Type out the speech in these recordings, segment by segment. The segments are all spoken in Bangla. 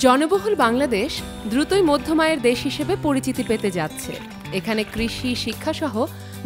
জনবহুল বাংলাদেশ দ্রুতই মধ্যম আয়ের দেশ হিসেবে পরিচিতি পেতে যাচ্ছে। এখানে কৃষি, শিক্ষাসহ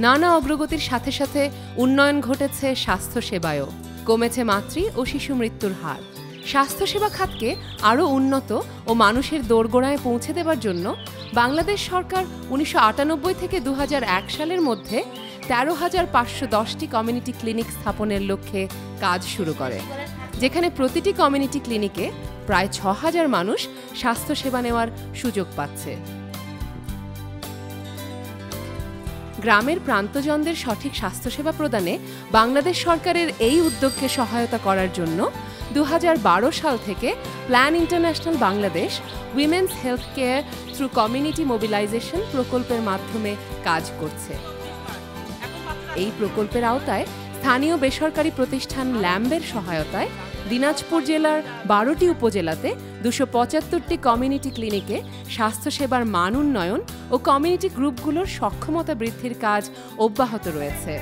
নানা অগ্রগতির সাথে সাথে উন্নয়ন ঘটেছে স্বাস্থ্যসেবায়ও। কমেছে মাতৃ ও শিশু মৃত্যুর হার। স্বাস্থ্যসেবা খাতকে আরও উন্নত ও মানুষের দোরগোড়ায় পৌঁছে দেবার জন্য বাংলাদেশ সরকার ১৯৯৮ থেকে ২০০১ সালের মধ্যে ১৩,৫১০টি কমিউনিটি ক্লিনিক স্থাপনের লক্ষ্যে কাজ শুরু করে, যেখানে প্রতিটি কমিউনিটি ক্লিনিকে প্রায় ৬,০০০ মানুষ স্বাস্থ্যসেবা নেওয়ার সুযোগ পাচ্ছে। গ্রামের প্রান্তজনদের সঠিক স্বাস্থ্যসেবা প্রদানে বাংলাদেশ সরকারের এই উদ্যোগকে সহায়তা করার জন্য ২০১২ সাল থেকে plan international Bangladesh women's health care through community mobilisation প্রকল্পের মাধ্যমে কাজ করছে। এই প্রকল্পের আওতায় স্থানীয় বেসরকারি প্রতিষ্ঠান ল্যাম্বের সহায়তায় দিনাজপুর জেলার ১২টি উপজেলাতে ২৭৫টি কমিউনিটি ক্লিনিকে স্বাস্থ্যসেবার মান উন্নয়ন ও কমিউনিটি গ্রুপগুলোর সক্ষমতা বৃদ্ধির কাজ অব্যাহত রয়েছে।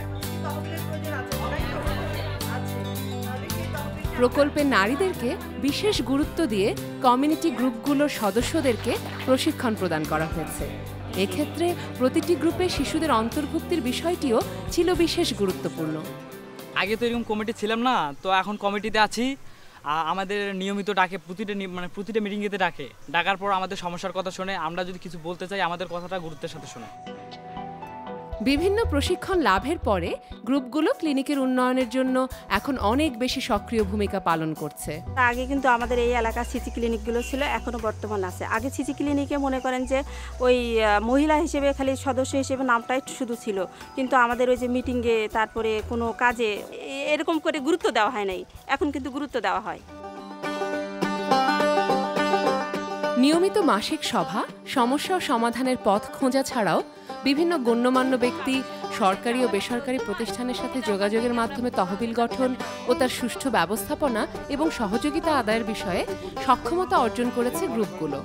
প্রকল্পে নারীদেরকে বিশেষ গুরুত্ব দিয়ে কমিউনিটি গ্রুপগুলোর সদস্যদেরকে প্রশিক্ষণ প্রদান করা হয়েছে। এক্ষেত্রে প্রতিটি গ্রুপে শিশুদের অন্তর্ভুক্তির বিষয়টিও ছিল বিশেষ গুরুত্বপূর্ণ। আগে তো এরকম কমিটি ছিলাম না, তো এখন কমিটিতে আছি। আমাদের নিয়মিত ডাকে, প্রতিটা মিটিংয়েতে ডাকার পর আমাদের সমস্যার কথা শুনে, আমরা যদি কিছু বলতে চাই আমাদের কথাটা গুরুত্বের সাথে শুনে। বিভিন্ন প্রশিক্ষণ লাভের পরে গ্রুপগুলো ক্লিনিকের উন্নয়নের জন্য এখন অনেক বেশি সক্রিয় ভূমিকা পালন করছে। আগে কিন্তু আমাদের এই এলাকার সিসি ক্লিনিকগুলো ছিল, এখনো বর্তমান আছে। আগে সিসি ক্লিনিকে মনে করেন যে ওই মহিলা হিসেবে খালি সদস্য হিসেবে নামটাই শুধু ছিল, কিন্তু আমাদের ওই যে মিটিংয়ে তারপরে কোনো কাজে এরকম করে গুরুত্ব দেওয়া হয় নাই। এখন কিন্তু গুরুত্ব দেওয়া হয়। নিয়মিত মাসিক সভা, সমস্যা ও সমাধানের পথ খোঁজা ছাড়াও বিভিন্ন গণ্যমান্য ব্যক্তি, সরকারি ও বেসরকারি প্রতিষ্ঠানের সাথে যোগাযোগের মাধ্যমে তহবিল গঠন ও তার সুষ্ঠু ব্যবস্থাপনা এবং সহযোগিতা আদায়ের বিষয়ে সক্ষমতা অর্জন করেছে গ্রুপগুলো।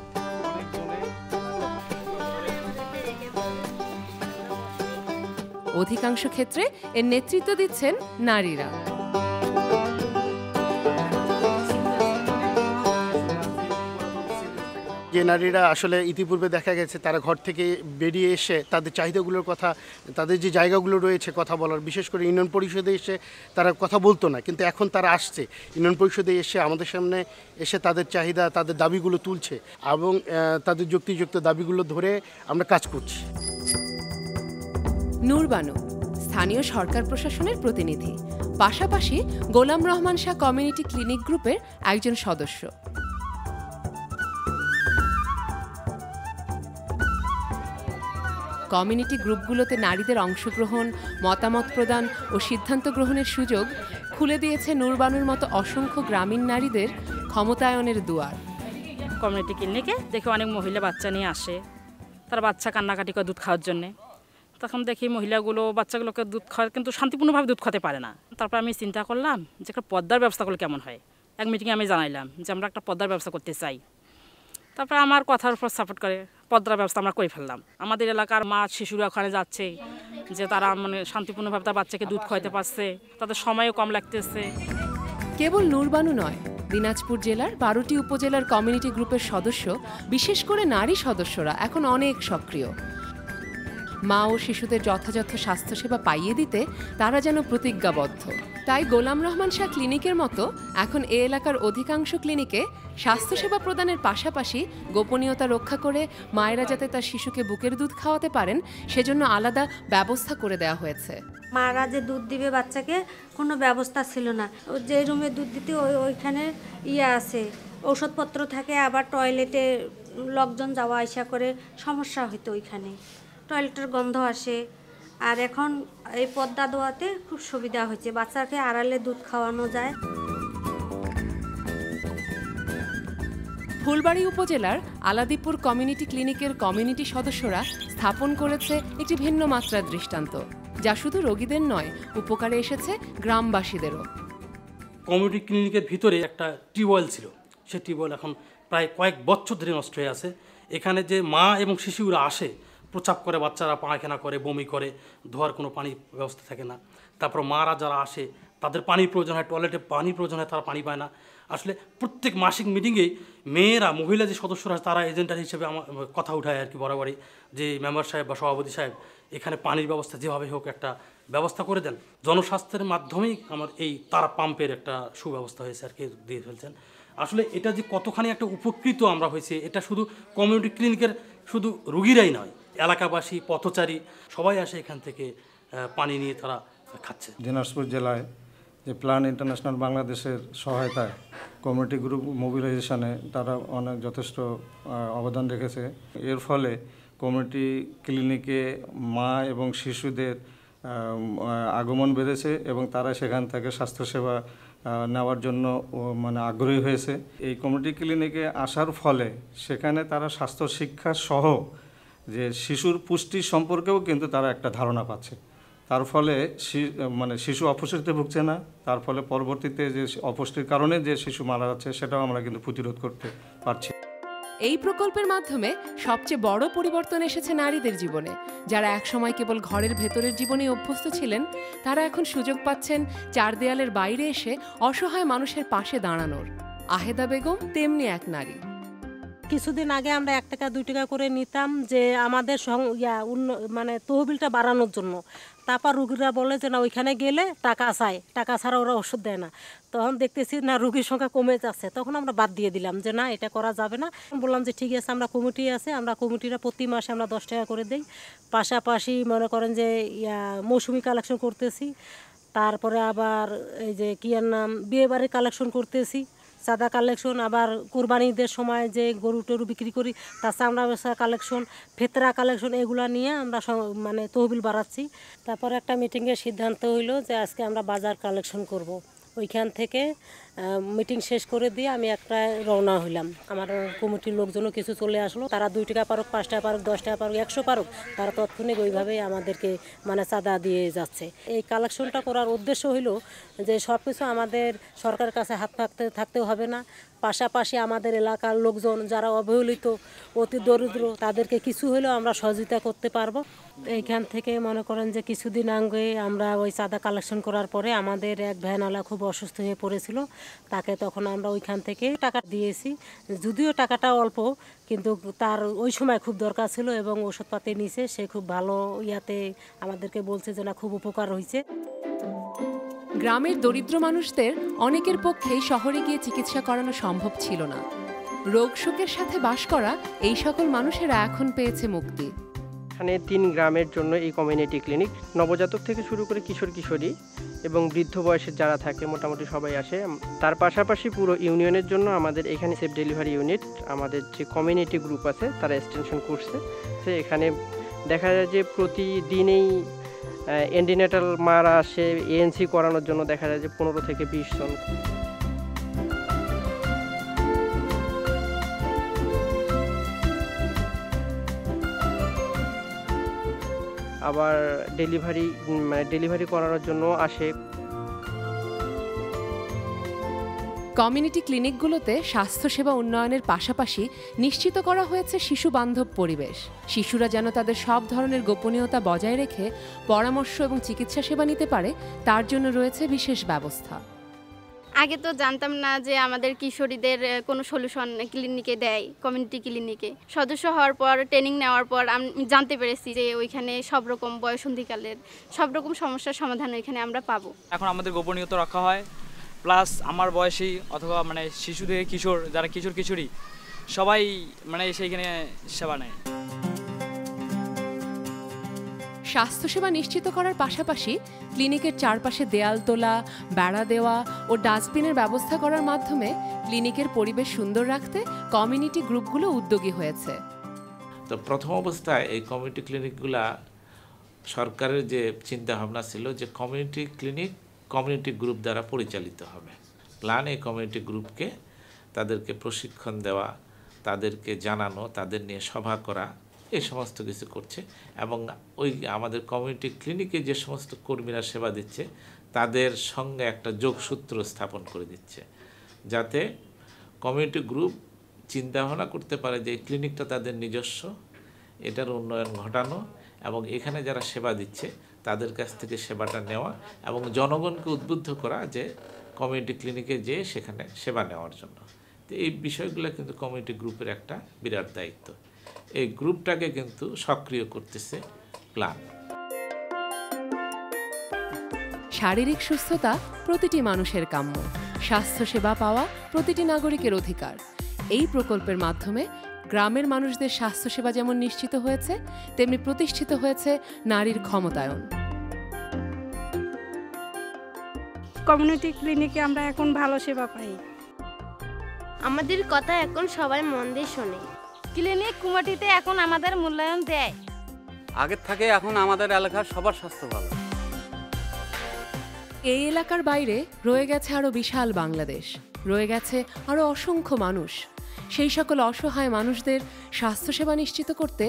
অধিকাংশ ক্ষেত্রে এর নেতৃত্ব দিচ্ছেন নারীরা। যে নারীরা আসলে ইতিপূর্বে দেখা গেছে তারা ঘর থেকে বেরিয়ে এসে তাদের চাহিদাগুলোর কথা, তাদের যে জায়গাগুলো রয়েছে কথা বলার, বিশেষ করে ইউনিয়ন পরিষদে এসে তারা কথা বলতো না, কিন্তু এখন তারা আসছে ইউনিয়ন পরিষদে এসে আমাদের সামনে এসে তাদের চাহিদা, তাদের দাবিগুলো তুলছে এবং তাদের যুক্তিযুক্ত দাবিগুলো ধরে আমরা কাজ করছি। নূর বানু স্থানীয় সরকার প্রশাসনের প্রতিনিধি, পাশাপাশি গোলাম রহমান শাহ কমিউনিটি ক্লিনিক গ্রুপের একজন সদস্য। কমিউনিটি গ্রুপগুলোতে নারীদের অংশগ্রহণ, মতামত প্রদান ও সিদ্ধান্ত গ্রহণের সুযোগ খুলে দিয়েছে নূর বানুর মতো অসংখ্য গ্রামীণ নারীদের ক্ষমতায়নের দুয়ার। কমিউনিটি ক্লিনিকে দেখে অনেক মহিলা বাচ্চা নিয়ে আসে, তারা বাচ্চা কান্নাকাটি করে দুধ খাওয়ার জন্যে। তখন দেখি মহিলাগুলো বাচ্চাগুলোকে দুধ খাওয়ায়, কিন্তু শান্তিপূর্ণভাবে দুধ খাওয়াতে পারে না। তারপর আমি চিন্তা করলাম যে একটা পদ্মার ব্যবস্থা করলে কেমন হয়। এক মিটিংয়ে আমি জানাইলাম যে আমরা একটা পদ্মার ব্যবস্থা করতে চাই। তারপরে আমার কথার উপর সাপোর্ট করে পদ্মার ব্যবস্থা আমরা করে ফেললাম। আমাদের এলাকার মা শিশুরা ওখানে যাচ্ছে, যে তারা মানে শান্তিপূর্ণভাবে তার বাচ্চাকে দুধ খাওয়াতে পারছে, তাদের সময়ও কম লাগতেছে। কেবল নূর বানু নয়, দিনাজপুর জেলার 12টি উপজেলার কমিউনিটি গ্রুপের সদস্য, বিশেষ করে নারী সদস্যরা এখন অনেক সক্রিয়। মা ও শিশুদের যথাযথ স্বাস্থ্যসেবা পাইয়ে দিতে তারা যেন প্রতিজ্ঞাবদ্ধ। তাই গোলাম রহমান শাহ ক্লিনিকের মতো এখন এ এলাকার অধিকাংশ ক্লিনিকে স্বাস্থ্যসেবা প্রদানের পাশাপাশি গোপনীয়তা রক্ষা করে মায়েরা যাতে তার শিশুকে বুকের দুধ খাওয়াতে পারেন সেজন্য আলাদা ব্যবস্থা করে দেওয়া হয়েছে। মারা যে দুধ দিবে বাচ্চাকে কোনো ব্যবস্থা ছিল না। যে রুমে দুধ দিতে ওইখানে আছে, ঔষধপত্র থাকে, আবার টয়লেটে লোকজন যাওয়া আসা করে সমস্যা হইতো, ওইখানে টয়লেটের গন্ধ আসে। আর এখন এই পদ্মা দেওয়াতে খুব সুবিধা হয়েছে, বাচ্চাকে আড়ালে দুধ খাওয়ানো যায়। ফুলবাড়ী উপজেলার আলাদিপুর কমিউনিটি ক্লিনিকের কমিউনিটি সদস্যরা স্থাপন করেছে একটি ভিন্ন মাত্রার দৃষ্টান্ত, যা শুধু রোগীদের নয়, উপকারে এসেছে গ্রামবাসীদেরও। কমিউনিটি ক্লিনিকের ভিতরে একটা টিউবওয়েল ছিল, সেই টিউবওয়েল এখন প্রায় কয়েক বছর ধরে নষ্ট হয়ে আছে। এখানে যে মা এবং শিশুরা আসে, প্রস্রাব করে, বাচ্চারা পায়খানা করে, বমি করে, ধোয়ার কোনো পানি ব্যবস্থা থাকে না। তারপর মারা যারা আসে তাদের পানির প্রয়োজন হয়, টয়লেটে পানির প্রয়োজন হয়, তারা পানি পায় না। আসলে প্রত্যেক মাসিক মিটিংয়েই মেয়েরা মহিলা যে সদস্যরা আছে তারা এজেন্ডার হিসেবে আমার কথা উঠায় আর কি বরাবরই, যে মেম্বার সাহেব বা সভাপতি সাহেব এখানে পানির ব্যবস্থা যেভাবে হোক একটা ব্যবস্থা করে দেন। জনস্বাস্থ্যের মাধ্যমেই আমার এই তারা পাম্পের একটা সুব্যবস্থা হয়েছে আর কি, দিয়ে ফেলছেন। আসলে এটা যে কতখানি একটা উপকৃত আমরা হয়েছি, এটা শুধু কমিউনিটি ক্লিনিকের শুধু রুগীরাই নয়, এলাকাবাসী, পথচারী সবাই আসে এখান থেকে পানি নিয়ে তারা খাচ্ছে। দিনাজপুর জেলায় যে প্ল্যান ইন্টারন্যাশনাল বাংলাদেশের সহায়তায় কমিউনিটি গ্রুপ মোবিলাইজেশনে তারা অনেক যথেষ্ট অবদান রেখেছে। এর ফলে কমিউনিটি ক্লিনিকে মা এবং শিশুদের আগমন বেড়েছে এবং তারা সেখান থেকে স্বাস্থ্যসেবা নেওয়ার জন্য মানে আগ্রহী হয়েছে। এই কমিউনিটি ক্লিনিকে আসার ফলে সেখানে তারা স্বাস্থ্য শিক্ষা সহ যে শিশুর পুষ্টি সম্পর্কেও কিন্তু তারা একটা ধারণা পাচ্ছে। তার ফলে মানে শিশু অপুষ্টিতে ভুগছে না, তার ফলে পরবর্তীতে যে অপুষ্টির কারণে যে শিশু মারা যাচ্ছে সেটাও আমরা কিন্তু প্রতিরোধ করতে পারছি। এই প্রকল্পের মাধ্যমে সবচেয়ে বড় পরিবর্তন এসেছে নারীদের জীবনে। যারা একসময় কেবল ঘরের ভেতরের জীবনে অভ্যস্ত ছিলেন, তারা এখন সুযোগ পাচ্ছেন চার দেয়ালের বাইরে এসে অসহায় মানুষের পাশে দাঁড়ানোর। আহেদা বেগম তেমনি এক নারী। কিছুদিন আগে আমরা 1 টাকা 2 টাকা করে নিতাম যে আমাদের মানে তহবিলটা বাড়ানোর জন্য। তারপর রুগীরা বলে যে না ওইখানে গেলে টাকা চায়, টাকা ছাড়া ওরা ওষুধ দেয় না। তখন দেখতেছি না রুগীর সংখ্যা কমে যাচ্ছে, তখন আমরা বাদ দিয়ে দিলাম যে না এটা করা যাবে না। বললাম যে ঠিক আছে, আমরা কমিটি আছে, আমরা কমিটিরা প্রতি মাসে আমরা 10 টাকা করে দিই। পাশাপাশি মনে করেন যে মৌসুমি কালেকশন করতেছি, তারপরে আবার এই যে কি এর নাম বিয়ে বাড়ির কালেকশন করতেছি, চাঁদা কালেকশন, আবার কোরবানিদের সময় যে গরু টরু বিক্রি করি তার চামড়া বেচা কালেকশন, ফেতরা কালেকশন, এগুলো নিয়ে আমরা মানে তহবিল বাড়াচ্ছি। তারপরে একটা মিটিংয়ের সিদ্ধান্ত হইলো যে আজকে আমরা বাজার কালেকশন করব। ওইখান থেকে মিটিং শেষ করে দিয়ে আমি একটা রওনা হইলাম। আমার কমিটির লোকজনও কিছু চলে আসলো, তারা 2 টাকা পারুক, 5 টাকা পারুক, 10 টাকা পারুক, 100 পারুক, তারা তৎক্ষণিক ওইভাবেই আমাদেরকে মানে চাঁদা দিয়ে যাচ্ছে। এই কালেকশনটা করার উদ্দেশ্য হইল যে সব কিছু আমাদের সরকারের কাছে হাত থাকতেও হবে না, পাশাপাশি আমাদের এলাকার লোকজন যারা অবহেলিত, অতি দরিদ্র, তাদেরকে কিছু হলেও আমরা সহযোগিতা করতে পারবো। এইখান থেকে মনে করেন যে কিছুদিন আগে আমরা ওই চাঁদা কালেকশন করার পরে আমাদের এক ভ্যানওয়ালা খুব অসুস্থ হয়ে পড়েছিল, তাকে তখন আমরা ওইখান থেকে টাকা দিয়েছি। যদিও টাকাটা অল্প, কিন্তু তার ওই সময় খুব দরকার ছিল এবং ওষুধপাতি নিছে, সে খুব ভালো ইয়াতে আমাদেরকে বলছে যে না খুব উপকার হয়েছে। গ্রামের দরিদ্র মানুষদের অনেকের পক্ষেই শহরে গিয়ে চিকিৎসা করানো সম্ভব ছিল না। রোগ শোকের সাথে বাস করা এই সকল মানুষেরা এখন পেয়েছে মুক্তি। এখানে 3 গ্রামের জন্য এই কমিউনিটি ক্লিনিক, নবজাতক থেকে শুরু করে কিশোর কিশোরী এবং বৃদ্ধ বয়সের যারা থাকে মোটামুটি সবাই আসে। তার পাশাপাশি পুরো ইউনিয়নের জন্য আমাদের এখানে সেফ ডেলিভারি ইউনিট, আমাদের যে কমিউনিটি গ্রুপ আছে তারা এক্সটেনশন করছে। তো এখানে দেখা যায় যে প্রতিদিনেই অ্যান্টিনেটাল মারা আসে এএনসি করানোর জন্য, দেখা যায় যে 15 থেকে 20 জন। আবার ডেলিভারি করানোর জন্য আসে। কমিউনিটি ক্লিনিকগুলোতে স্বাস্থ্যসেবা উন্নয়নের পাশাপাশি নিশ্চিত করা হয়েছে শিশু বান্ধব পরিবেশ। শিশুরা যেন তাদের সব ধরনের গোপনীয়তা বজায় রেখে পরামর্শ এবং চিকিৎসা সেবা নিতে পারে, তার জন্য রয়েছে বিশেষ ব্যবস্থা। আগে তো জানতাম না যে আমাদের কিশোরীদের কোনো সলিউশন ক্লিনিকে দেয়। কমিউনিটি ক্লিনিকে সদস্য হওয়ার পর, ট্রেনিং নেওয়ার পর আমি জানতে পেরেছি যে ওইখানে সব রকম বয়সন্ধিকালের সব রকম সমস্যার সমাধান ওইখানে আমরা পাবো। এখন আমাদের গোপনীয়তা রক্ষা হয়, প্লাস আমার বয়সী অথবা মানে শিশু থেকে কিশোর, যারা কিশোর কিশোরী সবাই মানে সেইখানে সেবা নেয়। স্বাস্থ্যসেবা নিশ্চিত করার পাশাপাশি ক্লিনিকের চারপাশে দেয়াল তোলা, বেড়া দেওয়া ও ডাস্টবিনের ব্যবস্থা করার মাধ্যমে ক্লিনিকের পরিবেশ সুন্দর রাখতে কমিউনিটি গ্রুপগুলো উদ্যোগী হয়েছে। তো প্রথম অবস্থায় এই কমিউনিটি ক্লিনিকগুলা সরকারের যে চিন্তা ভাবনা ছিল যে কমিউনিটি ক্লিনিক কমিউনিটি গ্রুপ দ্বারা পরিচালিত হবে। প্ল্যান এই কমিউনিটি গ্রুপকে তাদেরকে প্রশিক্ষণ দেওয়া, তাদেরকে জানানো, তাদের নিয়ে সভা করা, এই সমস্ত কিছু করছে এবং ওই আমাদের কমিউনিটি ক্লিনিকে যে সমস্ত কর্মীরা সেবা দিচ্ছে তাদের সঙ্গে একটা যোগসূত্র স্থাপন করে দিচ্ছে, যাতে কমিউনিটি গ্রুপ চিন্তা ভাবনা করতে পারে যে এই ক্লিনিকটা তাদের নিজস্ব, এটার উন্নয়ন ঘটানো এবং এখানে যারা সেবা দিচ্ছে তাদের কাছ থেকে সেবাটা নেওয়া এবং জনগণকে উদ্বুদ্ধ করা যে কমিউনিটি ক্লিনিকে যেয়ে সেখানে সেবা নেওয়ার জন্য। তো এই বিষয়গুলো কিন্তু কমিউনিটি গ্রুপের একটা বিরাট দায়িত্ব। এই গ্রুপটাকে কিন্তু সক্রিয় করতেছে প্ল্যান। শারীরিক সুস্থতা প্রতিটি মানুষের কাম্য, স্বাস্থ্যসেবা পাওয়া প্রতিটি নাগরিকের অধিকার। এই প্রকল্পের মাধ্যমে গ্রামের মানুষদের স্বাস্থ্যসেবা যেমন নিশ্চিত হয়েছে, তেমনি প্রতিষ্ঠিত হয়েছে নারীর ক্ষমতায়ন। কমিউনিটি ক্লিনিকে আমরা এখন ভালো সেবা পাই। আমাদের কথা এখন সবাই মন দিয়ে শোনে। ক্লিনিক কমিটিতে এখন আমাদের মূল্যায়ন দেয়। আগের থেকে এখন আমাদের এলাকার সবার স্বাস্থ্য ভালো। এই এলাকার বাইরে রয়ে গেছে আরও বিশাল বাংলাদেশ, রয়ে গেছে আরও অসংখ্য মানুষ। সেই সকল অসহায় মানুষদের স্বাস্থ্যসেবা নিশ্চিত করতে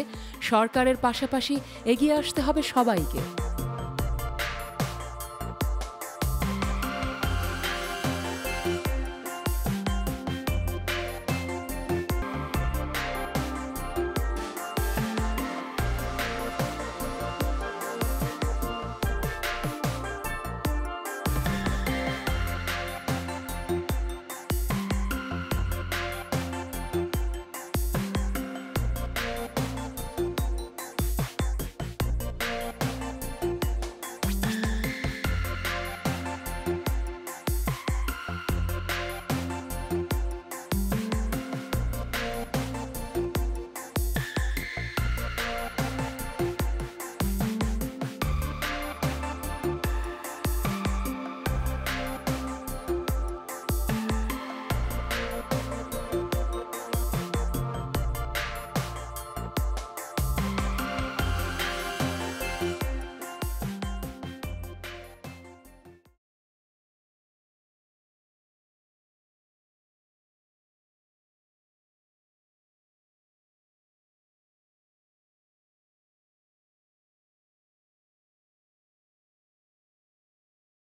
সরকারের পাশাপাশি এগিয়ে আসতে হবে সবাইকে।